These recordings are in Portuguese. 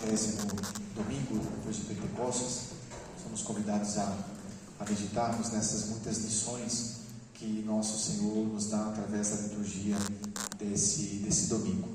30º domingo depois de Pentecostes, somos convidados a meditarmos nessas muitas lições que nosso Senhor nos dá através da liturgia desse domingo.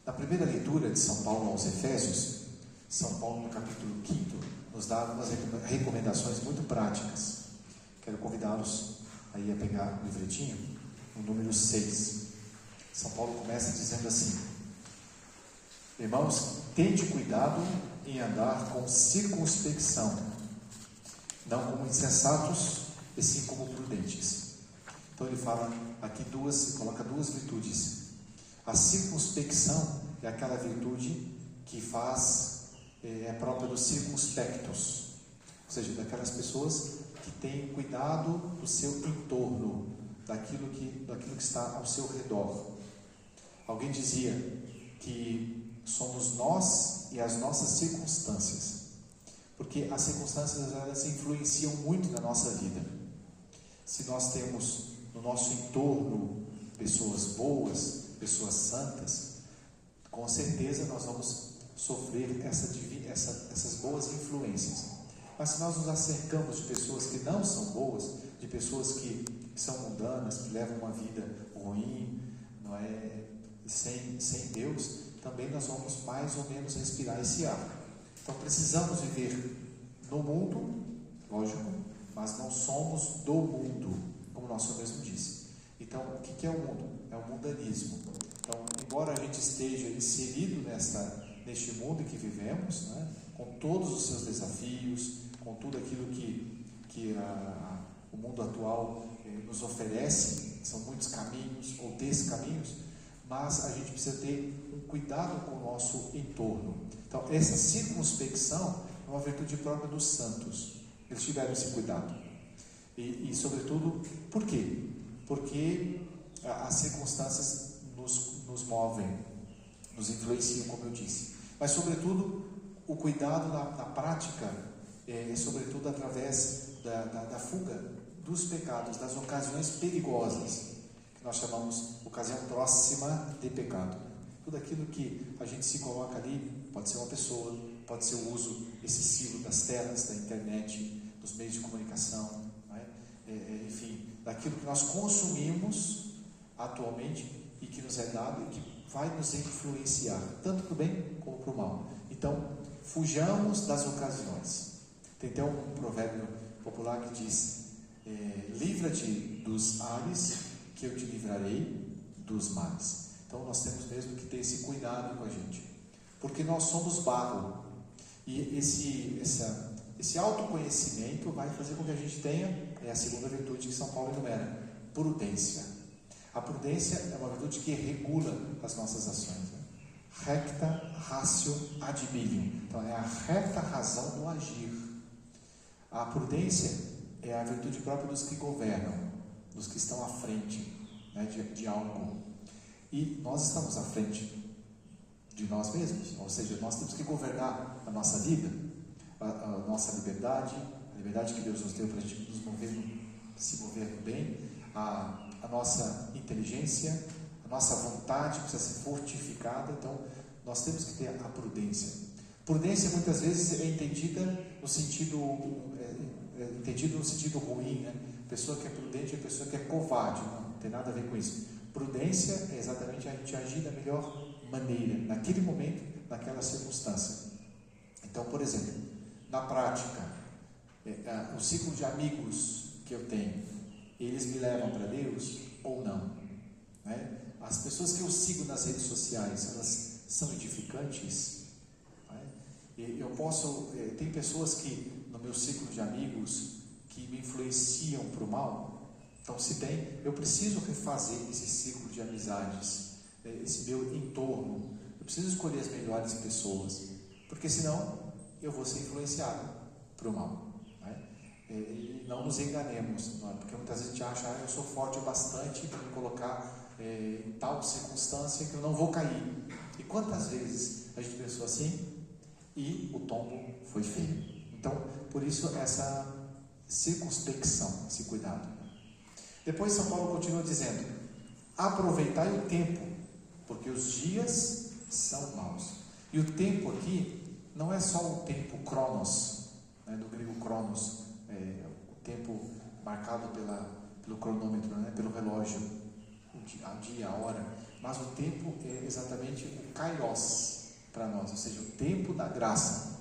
Na primeira leitura de São Paulo aos Efésios, São Paulo no capítulo 5 nos dá algumas recomendações muito práticas. Quero convidá-los aí a pegar o livretinho, no número 6. São Paulo começa dizendo assim: irmãos, tende cuidado em andar com circunspecção, não como insensatos, e sim como prudentes. Então ele fala aqui coloca duas virtudes. A circunspecção é aquela virtude que é própria dos circunspectos, ou seja, daquelas pessoas que têm cuidado do seu entorno, daquilo que está ao seu redor. Alguém dizia que somos nós e as nossas circunstâncias, porque as circunstâncias elas influenciam muito na nossa vida. Se nós temos no nosso entorno pessoas boas, pessoas santas, com certeza nós vamos sofrer essas boas influências. Mas se nós nos acercamos de pessoas que não são boas, de pessoas que são mundanas, que levam uma vida ruim, não é, sem Deus, também nós vamos mais ou menos respirar esse ar. Então precisamos viver no mundo, lógico, mas não somos do mundo, como nosso Senhor mesmo disse. Então, o que é o mundo? É o mundanismo. Então, embora a gente esteja inserido neste mundo em que vivemos, né, com todos os seus desafios, com tudo aquilo que o mundo atual nos oferece, são muitos caminhos ou descaminhos, mas a gente precisa ter um cuidado com o nosso entorno. Então, essa circunspecção é uma virtude própria dos santos. Eles tiveram esse cuidado. E sobretudo, por quê? Porque as circunstâncias nos movem, nos influenciam, como eu disse. Mas, sobretudo, o cuidado na prática é sobretudo através da fuga dos pecados, das ocasiões perigosas, que nós chamamos ocasião próxima de pecado. Tudo aquilo que a gente se coloca ali, pode ser uma pessoa, pode ser o uso excessivo das telas, da internet, dos meios de comunicação, enfim, daquilo que nós consumimos atualmente e que nos é dado e que vai nos influenciar, tanto para o bem como para o mal. Então, fujamos das ocasiões. Tem até um provérbio popular que diz: livra-te dos males, que eu te livrarei dos males. Então, nós temos mesmo que ter esse cuidado com a gente, porque nós somos barro, e esse autoconhecimento vai fazer com que a gente tenha, a segunda virtude que São Paulo enumera, prudência. A prudência é uma virtude que regula as nossas ações, né? Recta ratio ad bilium. Então, é a reta razão do agir. A prudência é a virtude própria dos que governam, dos que estão à frente, né, de algo. E nós estamos à frente de nós mesmos, ou seja, nós temos que governar a nossa vida, a nossa liberdade, a liberdade que Deus nos deu para a gente se mover no bem, a nossa inteligência, a nossa vontade precisa ser fortificada. Então, nós temos que ter a prudência. Prudência muitas vezes é entendida no sentido ruim, né? Pessoa que é prudente é pessoa que é covarde. Não tem nada a ver com isso. Prudência é exatamente a gente agir da melhor maneira, naquele momento, naquela circunstância. Então, por exemplo, na prática, o ciclo de amigos que eu tenho, eles me levam para Deus ou não? Né? As pessoas que eu sigo nas redes sociais, elas são edificantes? Né? Tem pessoas que no meu ciclo de amigos que me influenciam para o mal. Então, se tem, eu preciso refazer esse ciclo de amizades, esse meu entorno. Eu preciso escolher as melhores pessoas, porque senão eu vou ser influenciado para o mal. Né? E não nos enganemos, não é? Porque muitas vezes a gente acha: eu sou forte o bastante para me colocar em tal circunstância que eu não vou cair. E quantas vezes a gente pensou assim e o tombo foi feio? Então, por isso essa circunspecção, esse cuidado. Depois São Paulo continua dizendo: aproveitai o tempo, porque os dias são maus. E o tempo aqui não é só o tempo cronos, né, do grego cronos, o tempo marcado pelo cronômetro, né, pelo relógio, a dia, a hora, mas o tempo é exatamente o kairos para nós, ou seja, o tempo da graça.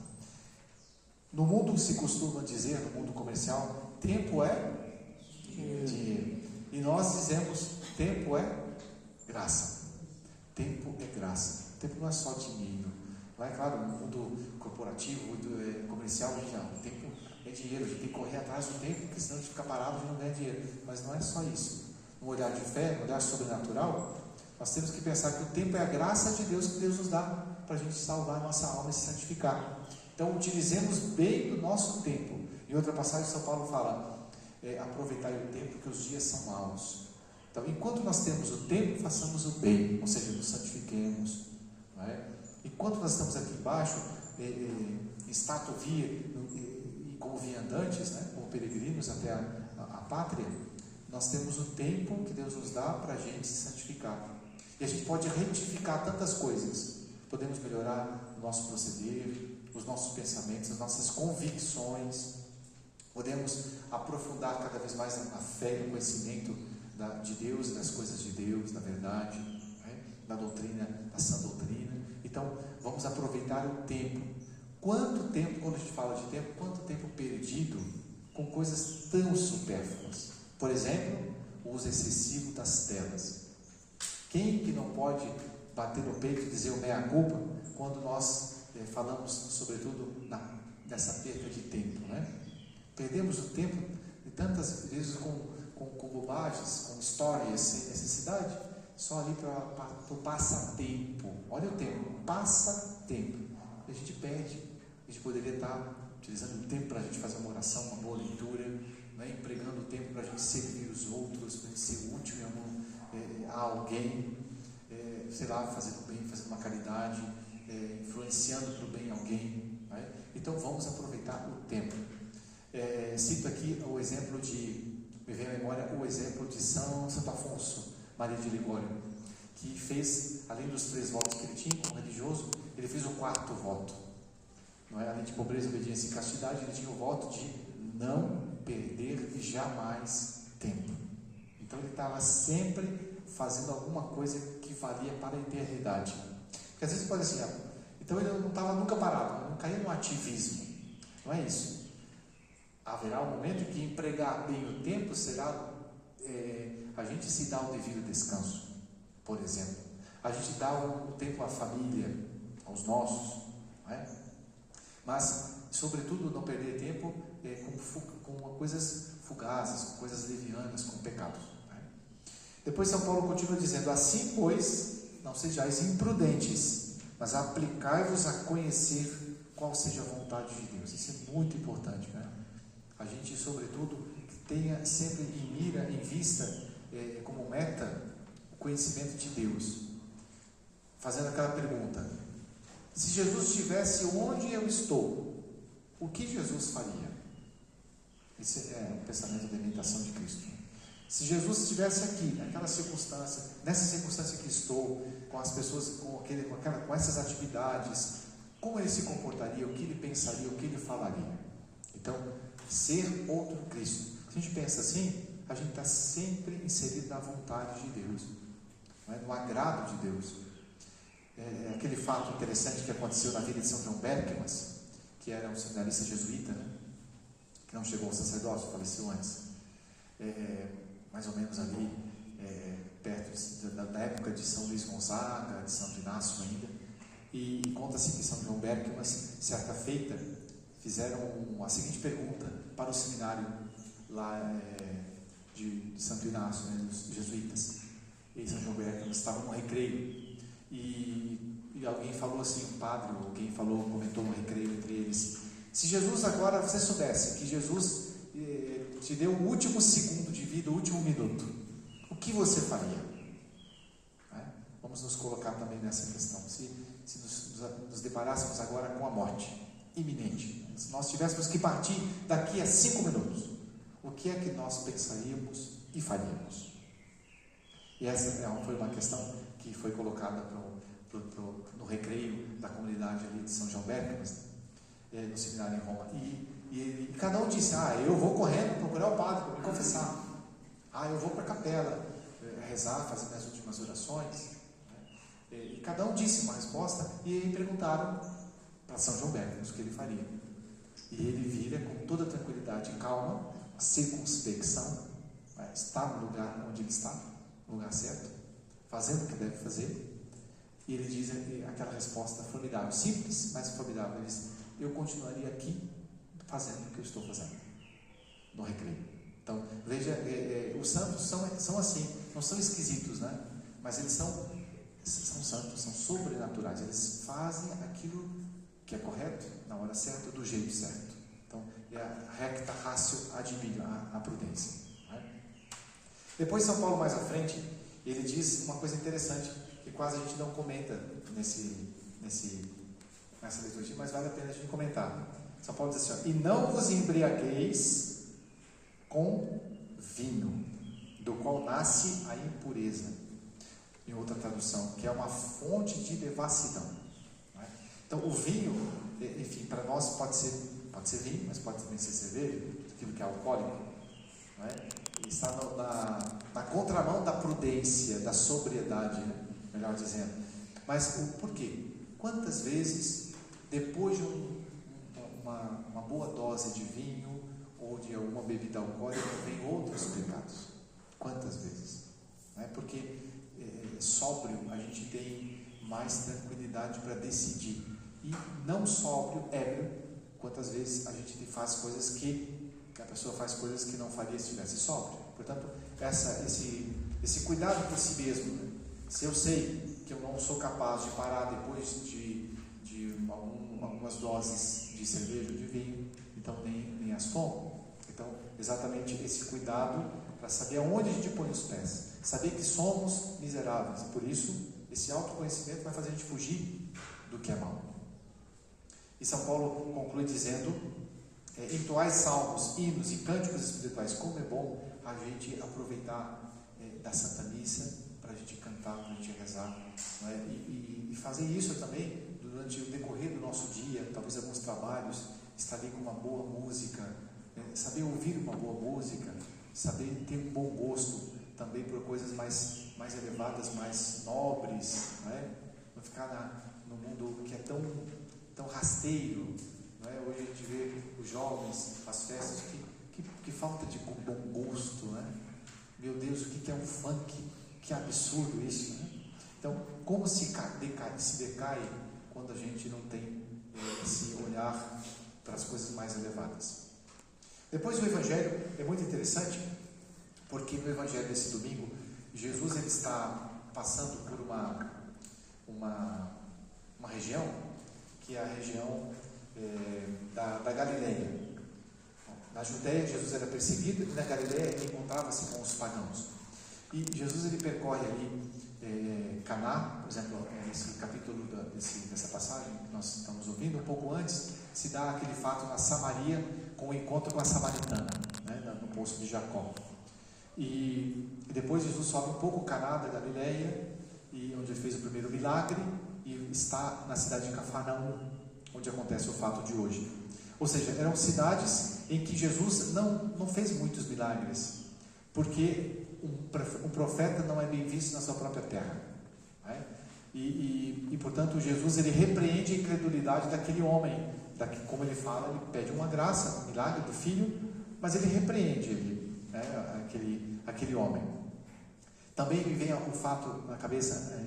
No mundo se costuma dizer, no mundo comercial, tempo é dinheiro. E nós dizemos, tempo é graça. Tempo é graça. Tempo não é só dinheiro. Não é claro, no mundo corporativo, comercial, o tempo é dinheiro. A gente tem que correr atrás do tempo, porque senão a gente fica parado e não ganha dinheiro. Mas não é só isso. No olhar de fé, no olhar sobrenatural, nós temos que pensar que o tempo é a graça de Deus que Deus nos dá para a gente salvar a nossa alma e se santificar. Então, utilizemos bem o nosso tempo. Em outra passagem, São Paulo fala, aproveitai o tempo, que os dias são maus. Então, enquanto nós temos o tempo, façamos o bem, ou seja, nos santifiquemos. Não é? Enquanto nós estamos aqui embaixo, em stato via, e como viandantes, né, como peregrinos até a pátria, nós temos o tempo que Deus nos dá para a gente se santificar. E a gente pode retificar tantas coisas. Podemos melhorar o nosso proceder, os nossos pensamentos, as nossas convicções. Podemos aprofundar cada vez mais a fé e o conhecimento de Deus e das coisas de Deus, da verdade, né? Da doutrina, da sã doutrina. Então, vamos aproveitar o tempo. Quanto tempo, quando a gente fala de tempo, quanto tempo perdido com coisas tão supérfluas? Por exemplo, o uso excessivo das telas. Quem que não pode bater no peito e dizer o meia culpa quando nós falamos, sobretudo, nessa perda de tempo, né? Perdemos o tempo de tantas vezes com bobagens, com histórias sem necessidade, só ali para o passatempo. Olha o tempo, passatempo. E a gente perde. A gente poderia estar utilizando o tempo para a gente fazer uma oração, uma boa leitura, né? Empregando o tempo para a gente servir os outros, para a gente ser útil a alguém, sei lá, fazendo bem, fazendo uma caridade, influenciando para o bem alguém, né? Então vamos aproveitar o tempo. Cito aqui o exemplo me vem à memória o exemplo de Santo Afonso Maria de Ligório, que fez, além dos 3 votos que ele tinha como religioso, ele fez o 4º voto, não é? Além de pobreza, obediência e castidade, ele tinha o voto de não perder jamais tempo. Então ele estava sempre fazendo alguma coisa que valia para a eternidade. Porque às vezes pode assim, então ele não estava nunca parado, não caía no ativismo. Não é isso. Haverá um momento em que empregar bem o tempo será a gente se dá o devido descanso, por exemplo. A gente dá o tempo à família, aos nossos, não é? Mas, sobretudo, não perder tempo com coisas fugazes, com coisas levianas, com pecados. Não é? Depois São Paulo continua dizendo, assim, pois, não sejais imprudentes, mas aplicai-vos a conhecer qual seja a vontade de Deus. Isso é muito importante, né? A gente, sobretudo, tenha sempre em mira, em vista, como meta, o conhecimento de Deus. Fazendo aquela pergunta, se Jesus estivesse onde eu estou, o que Jesus faria? Esse é o pensamento da imitação de Cristo. Se Jesus estivesse aqui, naquela circunstância, nessa circunstância que estou, com as pessoas, com essas atividades, como ele se comportaria, o que ele pensaria, o que ele falaria? Então, ser outro Cristo. Se a gente pensa assim, a gente está sempre inserido na vontade de Deus, não é? No agrado de Deus. Aquele fato interessante que aconteceu na vida de São João Berckmas, que era um seminarista jesuíta, né? Que não chegou ao sacerdócio, faleceu antes, mais ou menos ali, perto da época de São Luís Gonzaga, de Santo Inácio ainda, e conta-se que São João Berckmas, certa feita, fizeram a seguinte pergunta para o seminário lá de Santo Inácio, né, dos jesuítas. E São João Berckmas estava no recreio, e alguém falou assim, um padre, ou alguém comentou no recreio entre eles, se Jesus agora, você soubesse que Jesus te deu o último segundo de vida, o último minuto, o que você faria? Vamos nos colocar também nessa questão. Se nos deparássemos agora com a morte iminente, se nós tivéssemos que partir daqui a 5 minutos, o que é que nós pensaríamos e faríamos? E essa foi uma questão que foi colocada no recreio da comunidade ali de São João Bergamas, no seminário em Roma. E cada um disse: eu vou correndo procurar o padre para me confessar. Eu vou para a capela rezar, fazer minhas últimas orações. E cada um disse uma resposta, e aí perguntaram para São João Bergamas o que ele faria. E ele vira com toda tranquilidade e calma, circunspecção, está no lugar onde ele está, no lugar certo, fazendo o que deve fazer. E ele diz aquela resposta formidável, simples, mas formidável. Ele diz: eu continuaria aqui fazendo o que eu estou fazendo no recreio. Então, veja, os santos são assim, não são esquisitos, né? Mas eles são santos, são sobrenaturais. Eles fazem aquilo que é correto, na hora certa, do jeito certo. Então, é a recta ratio ad bilio, a prudência, né? Depois, São Paulo, mais à frente, ele diz uma coisa interessante, que quase a gente não comenta nessa liturgia, mas vale a pena a gente comentar. São Paulo diz assim: e não vos embriagueis com vinho, do qual nasce a impureza, em outra tradução, que é uma fonte de devassidão, né? Então, o vinho, enfim, para nós pode ser vinho, mas pode também ser cerveja, aquilo que é alcoólico, né? E está na contramão da prudência, da sobriedade, né? Melhor dizendo. Mas o porquê? Quantas vezes, depois de uma boa dose de vinho ou de alguma bebida alcoólica, vem outros pecados? Quantas vezes? Né? Porque sóbrio a gente tem mais tranquilidade para decidir, e não sóbrio, ébrio, quantas vezes a gente faz coisas que a pessoa faz coisas que não faria se estivesse sóbrio. Portanto, esse cuidado por si mesmo, né? Se eu sei que eu não sou capaz de parar depois de algumas doses de cerveja ou de vinho, então nem as tomo. Então, exatamente esse cuidado para saber aonde a gente põe os pés, saber que somos miseráveis, por isso esse autoconhecimento vai fazer a gente fugir do que é mal. E São Paulo conclui dizendo: entoai salmos, hinos e cânticos espirituais. Como é bom a gente aproveitar da Santa Missa para a gente cantar, para a gente rezar, né? E fazer isso também durante o decorrer do nosso dia, talvez alguns trabalhos, estar ali com uma boa música, saber ouvir uma boa música, saber ter um bom gosto também por coisas mais elevadas, mais nobres, né? Não ficar no mundo que é tão rasteiro, né? Hoje a gente vê os jovens, as festas, que falta de bom gosto, né? Meu Deus, o que é um funk? Que absurdo isso, né? Então, como se decai quando a gente não tem esse olhar para as coisas mais elevadas. Depois, o Evangelho é muito interessante, porque no Evangelho desse domingo, Jesus ele está passando por uma região, que é a região da Galileia. Na Judéia, Jesus era perseguido, e na Galileia ele encontrava-se com os pagãos. E Jesus ele percorre ali Caná, por exemplo, nesse capítulo dessa passagem que nós estamos ouvindo, um pouco antes, se dá aquele fato na Samaria, com o encontro com a samaritana, né, no poço de Jacó. E depois Jesus sobe um pouco Caná da Galileia, e onde ele fez o primeiro milagre, e está na cidade de Cafarnaum, onde acontece o fato de hoje. Ou seja, eram cidades em que Jesus não fez muitos milagres, porque um profeta não é bem visto na sua própria terra, né? E portanto Jesus ele repreende a incredulidade daquele homem, como ele fala, ele pede uma graça, um milagre do filho, mas ele repreende ele, né? aquele homem. Também me vem o fato na cabeça,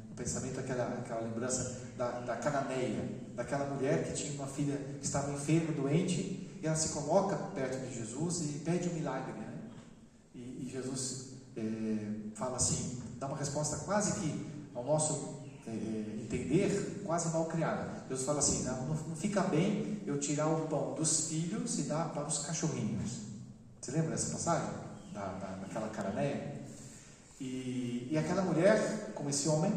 no pensamento, aquela lembrança da cananeia, daquela mulher que tinha uma filha que estava enferma, doente, e ela se coloca perto de Jesus e pede um milagre, né? E Jesus fala assim, dá uma resposta quase que ao nosso entender, quase mal criada. Jesus fala assim: não fica bem eu tirar o pão dos filhos e dar para os cachorrinhos. Você lembra dessa passagem? Daquela cananeia? E aquela mulher, como esse homem,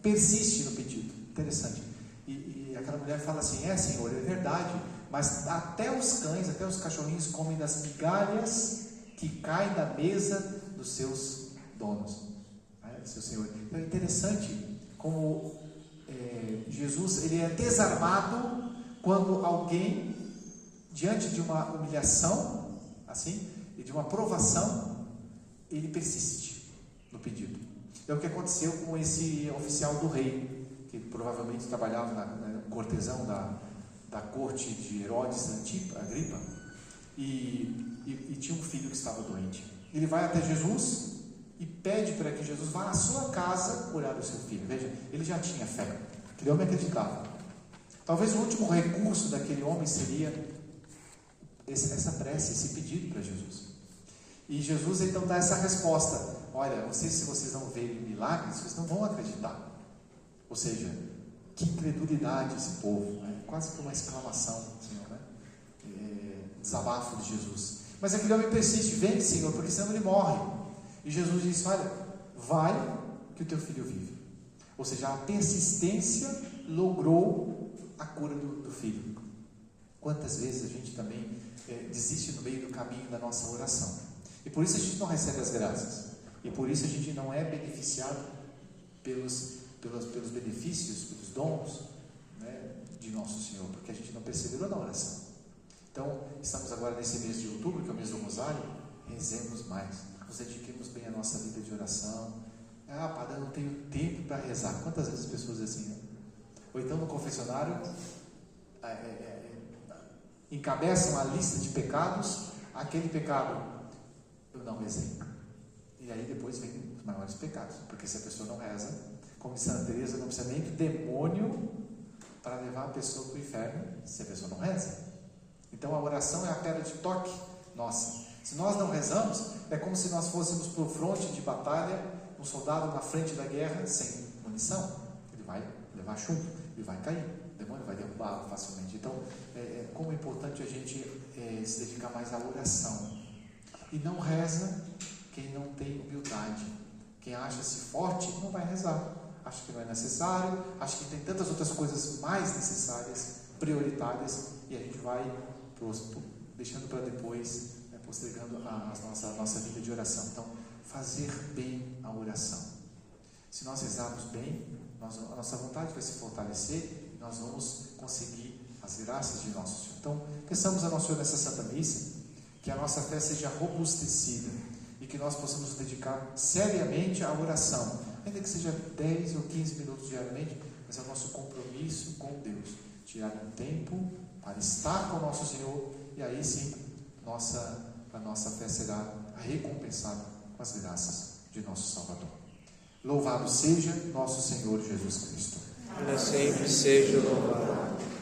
persiste no pedido. Interessante. E aquela mulher fala assim: Senhor, é verdade, mas até os cães, até os cachorrinhos comem das migalhas que caem da mesa dos seus donos, né, do seu Senhor. Então é interessante como Jesus ele é desarmado quando alguém, diante de uma humilhação, assim, e de uma provação, ele persiste no pedido. É o que aconteceu com esse oficial do rei, que provavelmente trabalhava na cortesão da corte de Herodes Agripa, e tinha um filho que estava doente. Ele vai até Jesus e pede para que Jesus vá à sua casa curar o seu filho. Veja, ele já tinha fé, aquele homem acreditava. Talvez o último recurso daquele homem seria essa prece, esse pedido para Jesus. E Jesus então dá essa resposta: olha, não sei se vocês não verem milagres, vocês não vão acreditar. Ou seja, que incredulidade esse povo, né? Quase que uma exclamação, Senhor, né? Desabafo de Jesus. Mas aquele homem persiste: vem, Senhor, porque senão ele morre. E Jesus diz: olha, vai que o teu filho vive. Ou seja, a persistência logrou a cura do filho. Quantas vezes a gente também desiste no meio do caminho da nossa oração, e por isso a gente não recebe as graças, e por isso a gente não é beneficiado pelos benefícios, pelos dons, né, de nosso Senhor, porque a gente não perseverou na oração. Então, estamos agora nesse mês de outubro, que é o mês do Rosário. Rezemos mais, nos dediquemos bem à nossa vida de oração. Padre, eu não tenho tempo para rezar. Quantas vezes as pessoas assim, né? Ou então no confessionário encabeçam a lista de pecados, aquele pecado eu não rezei, e aí depois vem os maiores pecados, porque se a pessoa não reza, como diz Santa Teresa, não precisa nem do demônio para levar a pessoa para o inferno, se a pessoa não reza. Então a oração é a pedra de toque nossa. Se nós não rezamos, é como se nós fôssemos para o fronte de batalha, um soldado na frente da guerra sem munição. Ele vai levar chumbo, ele vai cair, o demônio vai derrubá-lo facilmente. Então, como é importante a gente se dedicar mais à oração. E não reza quem não tem humildade. Quem acha-se forte não vai rezar, acha que não é necessário, acha que tem tantas outras coisas mais necessárias, prioritárias, e a gente vai deixando para depois, postergando a nossa vida de oração. Então, fazer bem a oração. Se nós rezarmos bem, a nossa vontade vai se fortalecer e nós vamos conseguir as graças de nosso Senhor. Então, peçamos a Nosso Senhor nessa Santa Missa que a nossa fé seja robustecida e que nós possamos nos dedicar seriamente à oração, ainda que seja 10 ou 15 minutos diariamente, mas é o nosso compromisso com Deus, tirar um tempo para estar com o nosso Senhor, e aí sim a nossa fé será recompensada com as graças de nosso Salvador. Louvado seja nosso Senhor Jesus Cristo. Para sempre seja louvado.